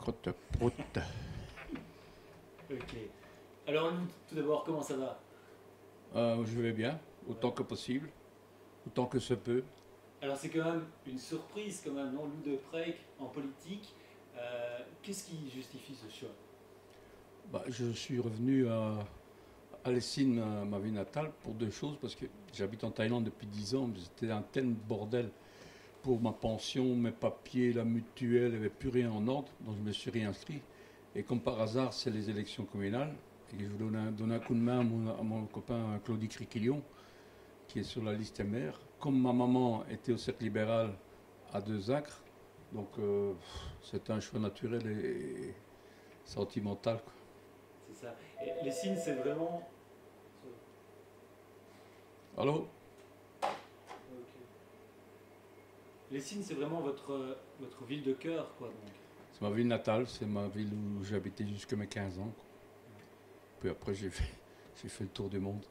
Crotte prout. Ok. Alors, nous, tout d'abord, comment ça va? Je vais bien, autant Ouais. que possible, autant que se peut. Alors, c'est quand même une surprise, quand même, non? Lou de Preek en politique. Qu'est-ce qui justifie ce choix? Bah, je suis revenu à Lessine, ma ville natale, pour deux choses, parce que j'habite en Thaïlande depuis 10 ans, mais c'était un tel bordel pour ma pension, mes papiers, la mutuelle, il n'y avait plus rien en ordre, donc je me suis réinscrit. Et comme par hasard, c'est les élections communales, et je voulais donner un coup de main à mon copain Claudie Criquillon, qui est sur la liste MR. Comme ma maman était au cercle libéral à Deux Acres, donc c'est un choix naturel et sentimental, quoi. C'est ça. Et les signes, c'est vraiment. Allô? Ok. Les signes, c'est vraiment votre ville de cœur, quoi, donc. C'est ma ville natale, c'est ma ville où j'ai habité jusqu'à mes 15 ans, quoi. Puis après, j'ai fait le tour du monde.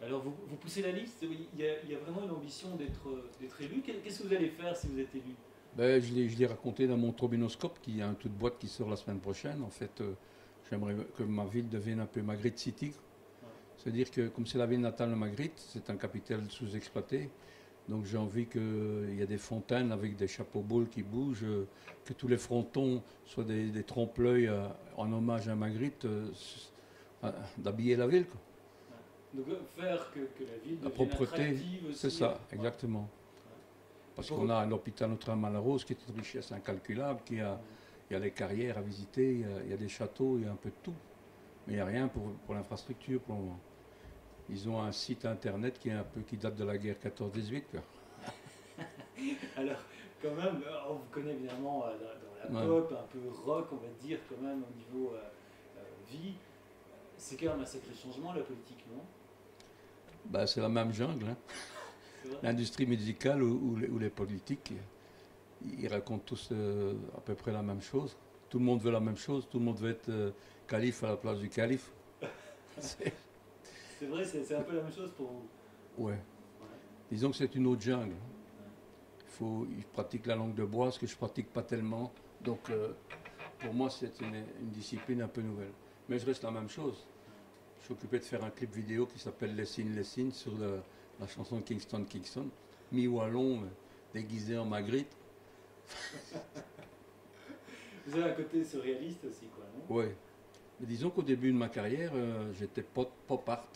Alors, vous poussez la liste? Il y a vraiment une ambition d'être élu. Qu'est-ce que vous allez faire si vous êtes élu? Ben, je l'ai raconté dans mon Trombinoscope, qui est un tout de boîte qui sort la semaine prochaine. En fait, j'aimerais que ma ville devienne un peu Magritte City. Ouais. C'est-à-dire que comme c'est la ville natale de Magritte, c'est un capital sous-exploité. Donc j'ai envie qu'il y ait des fontaines avec des chapeaux boules qui bougent, que tous les frontons soient des trompe-l'œil en hommage à Magritte, d'habiller la ville, quoi. Ouais. Donc, faire que la ville La devienne propreté, attractive c'est aussi. ça, Ouais. exactement. Et Parce pour qu'on vous. a l'hôpital Notre-Dame-à-la-Rose qui est une richesse incalculable, il y a les carrières à visiter, il y a des châteaux, il y a un peu de tout. Mais il n'y a rien pour l'infrastructure pour le moment. Ils ont un site internet qui est un peu qui date de la guerre 14-18, quoi. Alors, quand même, on vous connaît évidemment dans la Ouais. pop, un peu rock, on va dire, quand même, au niveau vie. C'est quand même un sacré changement, la politique, non? Bah, c'est la même jungle, hein. C'est vrai? L'industrie musicale ou les politiques, ils racontent tous à peu près la même chose. Tout le monde veut la même chose, tout le monde veut être calife à la place du calife. C'est- C'est vrai, c'est un peu la même chose pour vous. Ouais. Ouais, Disons que c'est une autre jungle. ouais. Ils pratiquent la langue de bois, ce que je pratique pas tellement. Donc pour moi, c'est une discipline un peu nouvelle. Mais je reste la même chose. Je suis occupé de faire un clip vidéo qui s'appelle Les Signes sur la chanson Kingston Kingston. Mi-wallon, déguisé en Magritte. Vous avez un côté surréaliste aussi, quoi, non? Ouais. Mais disons qu'au début de ma carrière, j'étais pop art.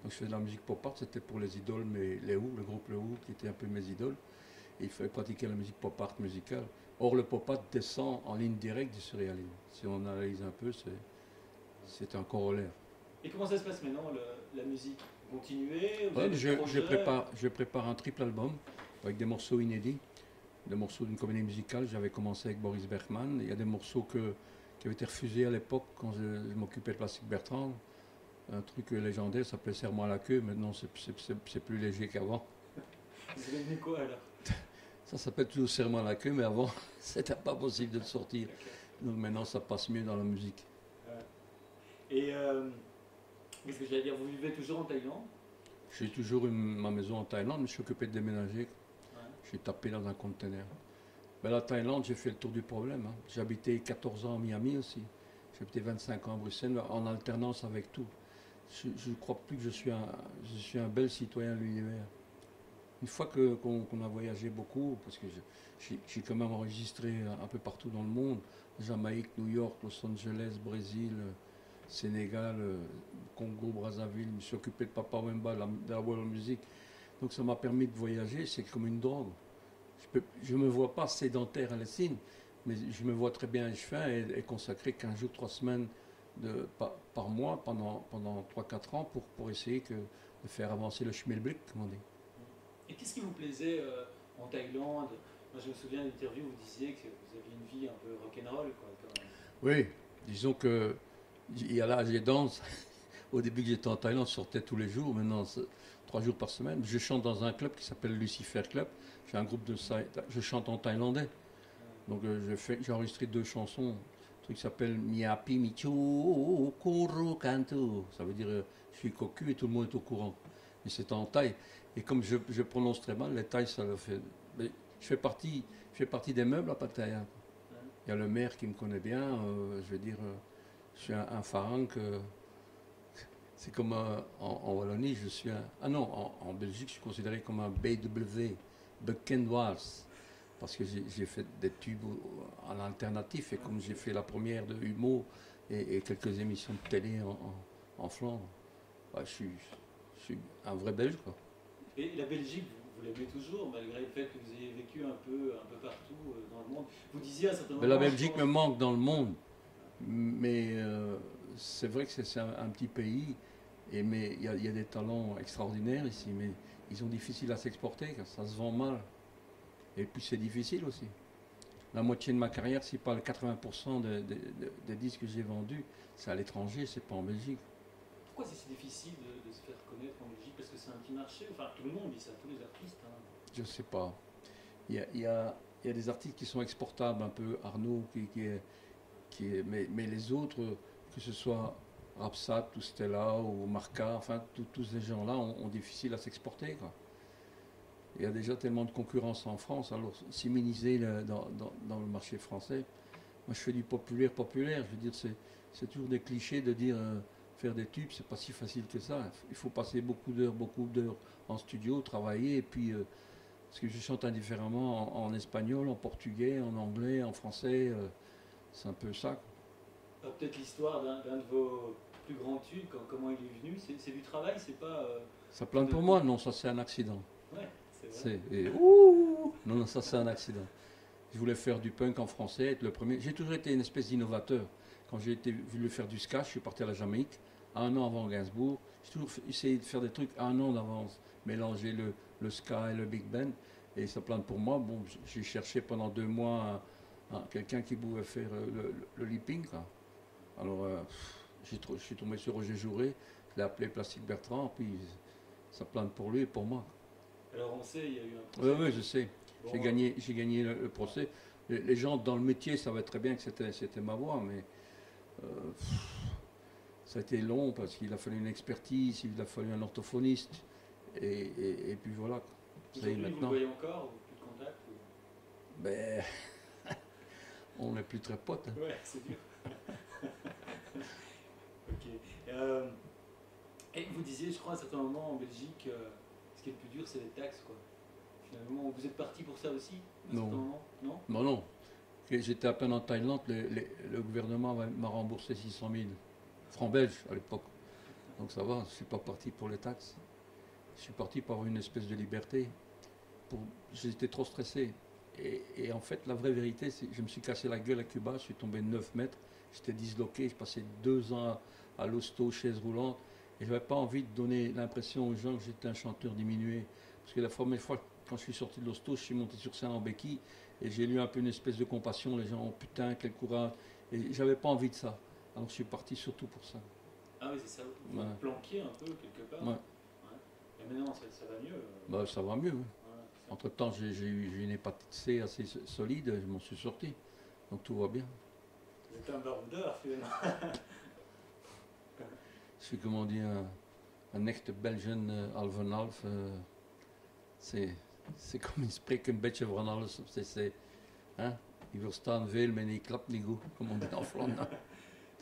Donc je faisais de la musique pop art, c'était pour les idoles, mais les Who, le groupe les Who, qui était un peu mes idoles. Et il fallait pratiquer la musique pop art musicale. Or, le pop art descend en ligne directe du surréalisme. Si on analyse un peu, c'est un corollaire. Et comment ça se passe maintenant, la musique? Vous continuez? Vous Ouais, avez des projets? je prépare un triple album avec des morceaux inédits, des morceaux d'une comédie musicale. J'avais commencé avec Boris Bergman. Il y a des morceaux qui avaient été refusés à l'époque quand je m'occupais de Plastique Bertrand. Un truc légendaire s'appelait Serre-moi la queue. Maintenant, c'est plus léger qu'avant. Vous avez mis quoi alors? Ça s'appelle toujours Serre-moi la queue, mais avant, c'était pas possible de le sortir. Ok. Donc maintenant, ça passe mieux dans la musique. Ouais. Et qu'est-ce que j'allais dire? Vous vivez toujours en Thaïlande? J'ai toujours ma maison en Thaïlande, mais je suis occupé de déménager. Ouais. Je suis tapé dans un conteneur. Mais la Thaïlande, j'ai fait le tour du problème, hein. J'ai habité 14 ans à Miami aussi. J'ai habité 25 ans à Bruxelles, en alternance avec tout. Je ne crois plus que je suis un bel citoyen de l'univers. Une fois qu'on a voyagé beaucoup, parce que j'ai quand même enregistré un peu partout dans le monde, Jamaïque, New York, Los Angeles, Brésil, Sénégal, Congo, Brazzaville, je me suis occupé de Papa Wemba, de la world music. Donc ça m'a permis de voyager, c'est comme une drogue. Je ne me vois pas sédentaire à Lessine, mais je me vois très bien échevin et consacrer 15 jours, 3 semaines par mois pendant 3-4 ans pour essayer de faire avancer le schmilblick, comme on dit. Et qu'est-ce qui vous plaisait en Thaïlande? Moi, je me souviens d'une interview où vous disiez que vous aviez une vie un peu rock'n'roll, quoi, quand même. Oui, disons que il y a l'âge et danse. Au début que j'étais en Thaïlande, je sortais tous les jours, maintenant 3 jours par semaine. Je chante dans un club qui s'appelle Lucifer Club. J'ai un groupe je chante en thaïlandais. Donc j'ai enregistré 2 chansons. Un truc qui s'appelle Miapi Michu Kuru Kantu. Ça veut dire je suis cocu et tout le monde est au courant. Et c'est en thaï. Et comme je prononce très mal, les thaïs, ça le fait. Mais je fais partie des meubles à Pattaya. Hein. Il y a le maire qui me connaît bien. Je veux dire, je suis un pharaon que. C'est comme en Wallonie, je suis un. Ah non, en Belgique, je suis considéré comme un BW, Bekendwaals. Parce que j'ai fait des tubes en alternatif et comme j'ai fait la première de Humo et quelques émissions de télé en Flandre, bah, je suis un vrai Belge, quoi. Et la Belgique, vous l'aimez toujours, malgré le fait que vous ayez vécu un peu partout dans le monde. Vous disiez à un certain moment. Mais la Belgique me manque dans le monde. Mais c'est vrai que c'est un petit pays, mais il y a des talents extraordinaires ici, mais ils sont difficiles à s'exporter, car ça se vend mal. Et puis c'est difficile aussi. La moitié de ma carrière, si pas le 80% des disques que j'ai vendus, c'est à l'étranger, c'est pas en Belgique. Pourquoi c'est si difficile de se faire connaître en Belgique? Parce que c'est un petit marché, enfin tout le monde dit ça, tous les artistes. Hein. Je sais pas. Il y a des artistes qui sont exportables un peu, Arnaud, mais les autres, que ce soit Rapsat ou Stella ou Marca, enfin tous ces gens-là ont difficile à s'exporter, quoi. Il y a déjà tellement de concurrence en France, alors s'immuniser dans le marché français. Moi je fais du populaire, je veux dire, c'est toujours des clichés de dire faire des tubes, c'est pas si facile que ça. Il faut passer beaucoup d'heures en studio, travailler, et puis parce que je chante indifféremment en espagnol, en portugais, en anglais, en français, c'est un peu ça. Peut-être l'histoire d'un de vos plus grands tubes, comment il est venu, c'est du travail, c'est pas. Ça plane pour moi? Non, ça c'est un accident. Ouais, c'est vrai. Non, non, ça c'est un accident. Je voulais faire du punk en français, être le premier. J'ai toujours été une espèce d'innovateur. Quand j'ai voulu faire du ska, je suis parti à la Jamaïque, un an avant Gainsbourg. J'ai toujours essayé de faire des trucs un an d'avance, mélanger le ska et le big band. Et ça plane pour moi. Bon, j'ai cherché pendant 2 mois quelqu'un qui pouvait faire le lipping, quoi. Alors, je suis tombé sur Roger Jouret, je l'ai appelé Plastique Bertrand, puis ça plane pour lui et pour moi. Alors on sait, il y a eu un procès. Oui, je sais. Bon, j'ai gagné le procès. Les gens dans le métier savaient très bien que c'était ma voix, mais ça a été long parce qu'il a fallu une expertise, il a fallu un orthophoniste, et puis voilà. Ça y est maintenant. Vous voyez encore, ou plus de contact ou... Ben, on n'est plus très potes. Hein. Ouais, c'est dur. Ok. Et vous disiez, je crois, à un certain moment en Belgique, ce qui est le plus dur, c'est les taxes, quoi. Finalement, vous êtes parti pour ça aussi à un certain moment? Non. Non. J'étais à peine en Thaïlande, le gouvernement m'a remboursé 600 000 francs belges à l'époque. Donc ça va, je ne suis pas parti pour les taxes. Je suis parti pour avoir une espèce de liberté. J'étais trop stressé. Et en fait, la vraie vérité, c'est que je me suis cassé la gueule à Cuba, je suis tombé de 9 mètres, j'étais disloqué, j'ai passé 2 ans à l'hosto, chaise roulante, et je n'avais pas envie de donner l'impression aux gens que j'étais un chanteur diminué. Parce que la première fois, quand je suis sorti de l'hosto, je suis monté sur scène en béquille, et j'ai eu un peu une espèce de compassion, les gens, oh putain, quel courage, et j'avais pas envie de ça. Alors je suis parti surtout pour ça. Ah oui, c'est ça, vous vous planquiez un peu quelque part. Ouais. Mais maintenant, ça va mieux. Bah, ça va mieux, oui. Entre-temps, j'ai eu une hépatite C assez solide, je m'en suis sorti. Donc tout va bien. Vous êtes un baroudeur, finalement. Je suis, comment dire, un echte Belgian half en half. C'est comme, ik spreek een beetje van alles. Hein? Il verstaan veel, mais il klapt niet goed, comme on dit en Flandre.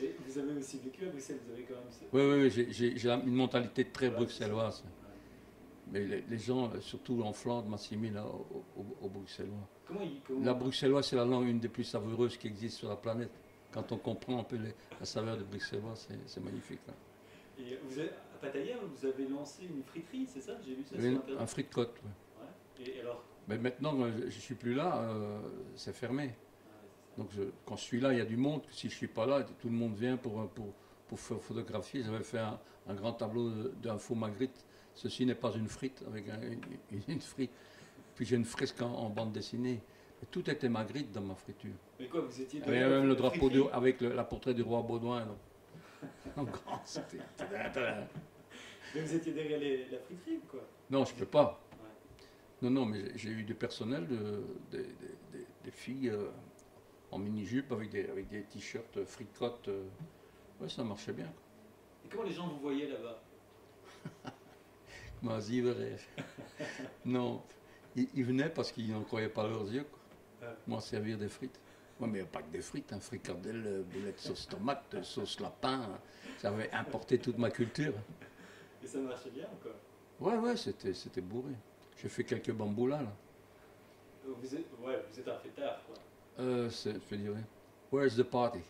Et vous avez aussi vécu à Bruxelles, vous avez quand même... Oui, j'ai une mentalité très bruxelloise. Mais les gens, surtout en Flandre, m'assimilent aux Bruxellois. La bruxelloise, c'est la langue une des plus savoureuses qui existe sur la planète. Quand on comprend un peu la saveur de bruxellois, c'est magnifique. Hein. Et à Pattaya, vous avez lancé une friterie, c'est ça? J'ai vu ça sur Internet. Un frite côte, oui. Ouais. Et alors? Mais maintenant, je ne suis plus là, c'est fermé. Donc quand je suis là, il y a du monde. Si je ne suis pas là, tout le monde vient pour faire photographier. J'avais fait un grand tableau d'un faux Magritte. Ceci n'est pas une frite, avec une frite. Puis j'ai une fresque en bande dessinée. Et tout était Magritte dans ma friture. Mais quoi, vous étiez... Il y avait même le drapeau avec la portrait du roi Baudouin. En grand, c'était... Mais vous étiez derrière la friterie, quoi? Non, je ne peux pas. Ouais. Non, mais j'ai eu du personnel, des filles en mini-jupe avec des t-shirts fricottes. Ouais, ça marchait bien. Et comment les gens vous voyaient là-bas? Non, ils venaient parce qu'ils n'en croyaient pas leurs yeux. Quoi. Moi, servir des frites. Ouais, mais il n'y a pas que des frites, hein, fricadelles, boulettes sauce tomate, sauce lapin. J'avais importé toute ma culture. Et ça marchait bien, quoi. Ouais, ouais, c'était bourré. J'ai fait quelques bamboulas, là. Vous êtes un fêtard, quoi. Je dirais. Where's the party?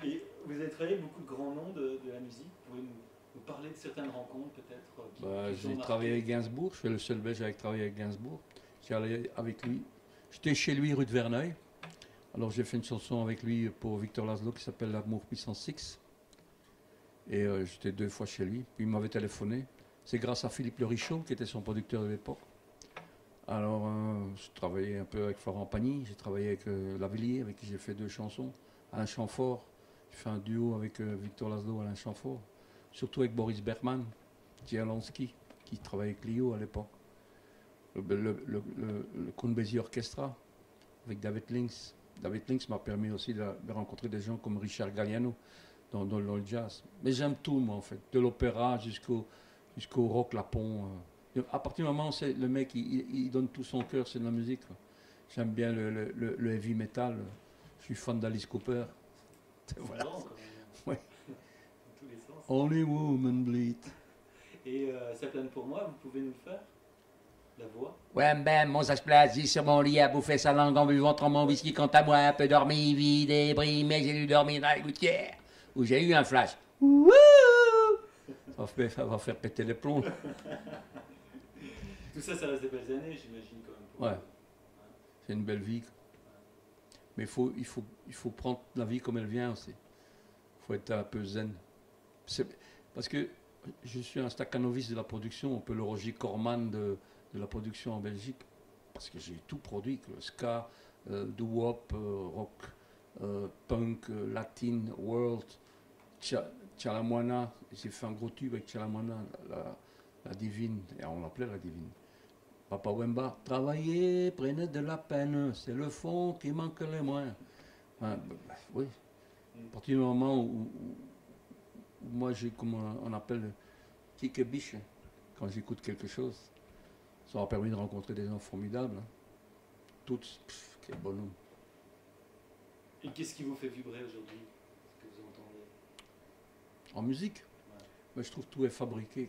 Et vous avez travaillé avec beaucoup de grands noms de la musique. Vous pouvez nous parler de certaines rencontres, peut-être qui vous ont J'ai marqué. travaillé avec Gainsbourg, je suis le seul Belge avec travailler avec Gainsbourg. J'ai allé avec lui. J'étais chez lui rue de Verneuil. Alors j'ai fait une chanson avec lui pour Victor Laszlo qui s'appelle L'amour puissance 6. Et j'étais 2 fois chez lui. Puis il m'avait téléphoné. C'est grâce à Philippe Le Richaud qui était son producteur de l'époque. Alors je travaillais un peu avec Florent Pagny, j'ai travaillé avec Lavilliers avec qui j'ai fait 2 chansons. Alain Chamfort, j'ai fait un duo avec Victor Laszlo, Alain Chamfort. Surtout avec Boris Bergman, Djerlansky, qui travaillait avec Lio à l'époque. Le Count Basie Orchestra avec David Lynx. David Lynx m'a permis aussi de rencontrer des gens comme Richard Galliano dans le jazz. Mais j'aime tout, moi, en fait. De l'opéra jusqu'au rock lapon. À partir du moment où le mec il donne tout son cœur, c'est de la musique. J'aime bien le heavy metal. Je suis fan d'Alice Cooper. Voilà. Ouais. Dans tous les sens. Only Woman Bleed. Et ça plane pour moi, vous pouvez nous le faire? La voix? Ouais, ben, mon ça se place sur mon lit à bouffer sa langue en buvant trop mon whisky. Quant à moi, un peu dormi, vide et bris, mais j'ai dû dormir dans la gouttière où j'ai eu un flash. Wouhou! Ça va faire péter les plombs. Tout ça, ça reste des belles années, j'imagine, quand même. pour Ouais. vous. C'est une belle vie. Mais il faut prendre la vie comme elle vient aussi. Il faut être un peu zen. Parce que je suis un staccanovis de la production, un peu le Roger Corman de la production en Belgique. Parce que j'ai tout produit, que ska, doo-wop, rock, punk, latin, world, Chalamwana. J'ai fait un gros tube avec Chalamwana, la divine, et on l'appelait la divine. Papa Wemba, travailler, prenez de la peine, c'est le fond qui manque les moins. Enfin, oui, à partir du moment où moi j'ai, comme on appelle, kick a biche, quand j'écoute quelque chose, ça m'a permis de rencontrer des gens formidables. Hein. Toutes, quel bonhomme. Et qu'est-ce qui vous fait vibrer aujourd'hui? Ce que vous entendez? En musique, Ouais. mais je trouve que tout est fabriqué,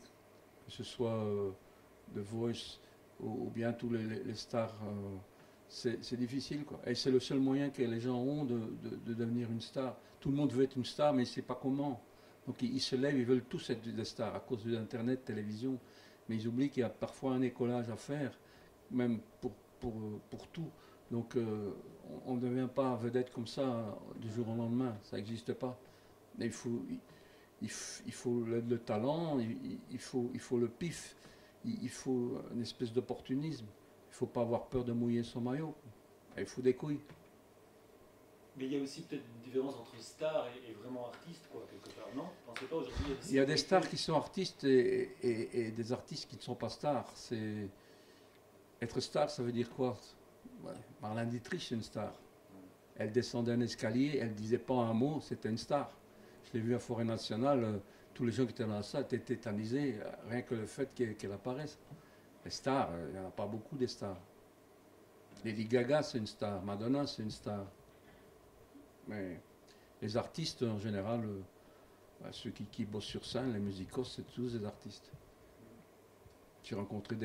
que ce soit The Voice ou bien tous les stars. C'est difficile, quoi. Et c'est le seul moyen que les gens ont de devenir une star. Tout le monde veut être une star, mais il ne sait pas comment. Donc ils se lèvent, ils veulent tous être des stars à cause de l'Internet, télévision. Mais ils oublient qu'il y a parfois un écolage à faire, même pour tout. Donc on ne devient pas vedette comme ça du jour au lendemain. Ça n'existe pas. Mais il faut le talent, il faut le pif, il faut une espèce d'opportunisme. Il ne faut pas avoir peur de mouiller son maillot. Il faut des couilles. Mais il y a aussi peut-être une différence entre star et vraiment artiste, quoi, quelque part, non? Vous pensez pas aujourd'hui Il y a des stars qui sont artistes et des artistes qui ne sont pas stars. Être star, ça veut dire quoi? Ouais. Marlène Dietrich, c'est une star. Elle descendait un escalier, elle ne disait pas un mot, c'était une star. Je l'ai vu à Forêt Nationale, tous les gens qui étaient dans la salle étaient tétanisés, rien que le fait qu'elle apparaisse. Les stars, il n'y en a pas beaucoup des stars. Lady Gaga, c'est une star. Madonna, c'est une star. Mais les artistes, en général, ceux qui bossent sur scène, les musicos, c'est tous des artistes. J'ai rencontré des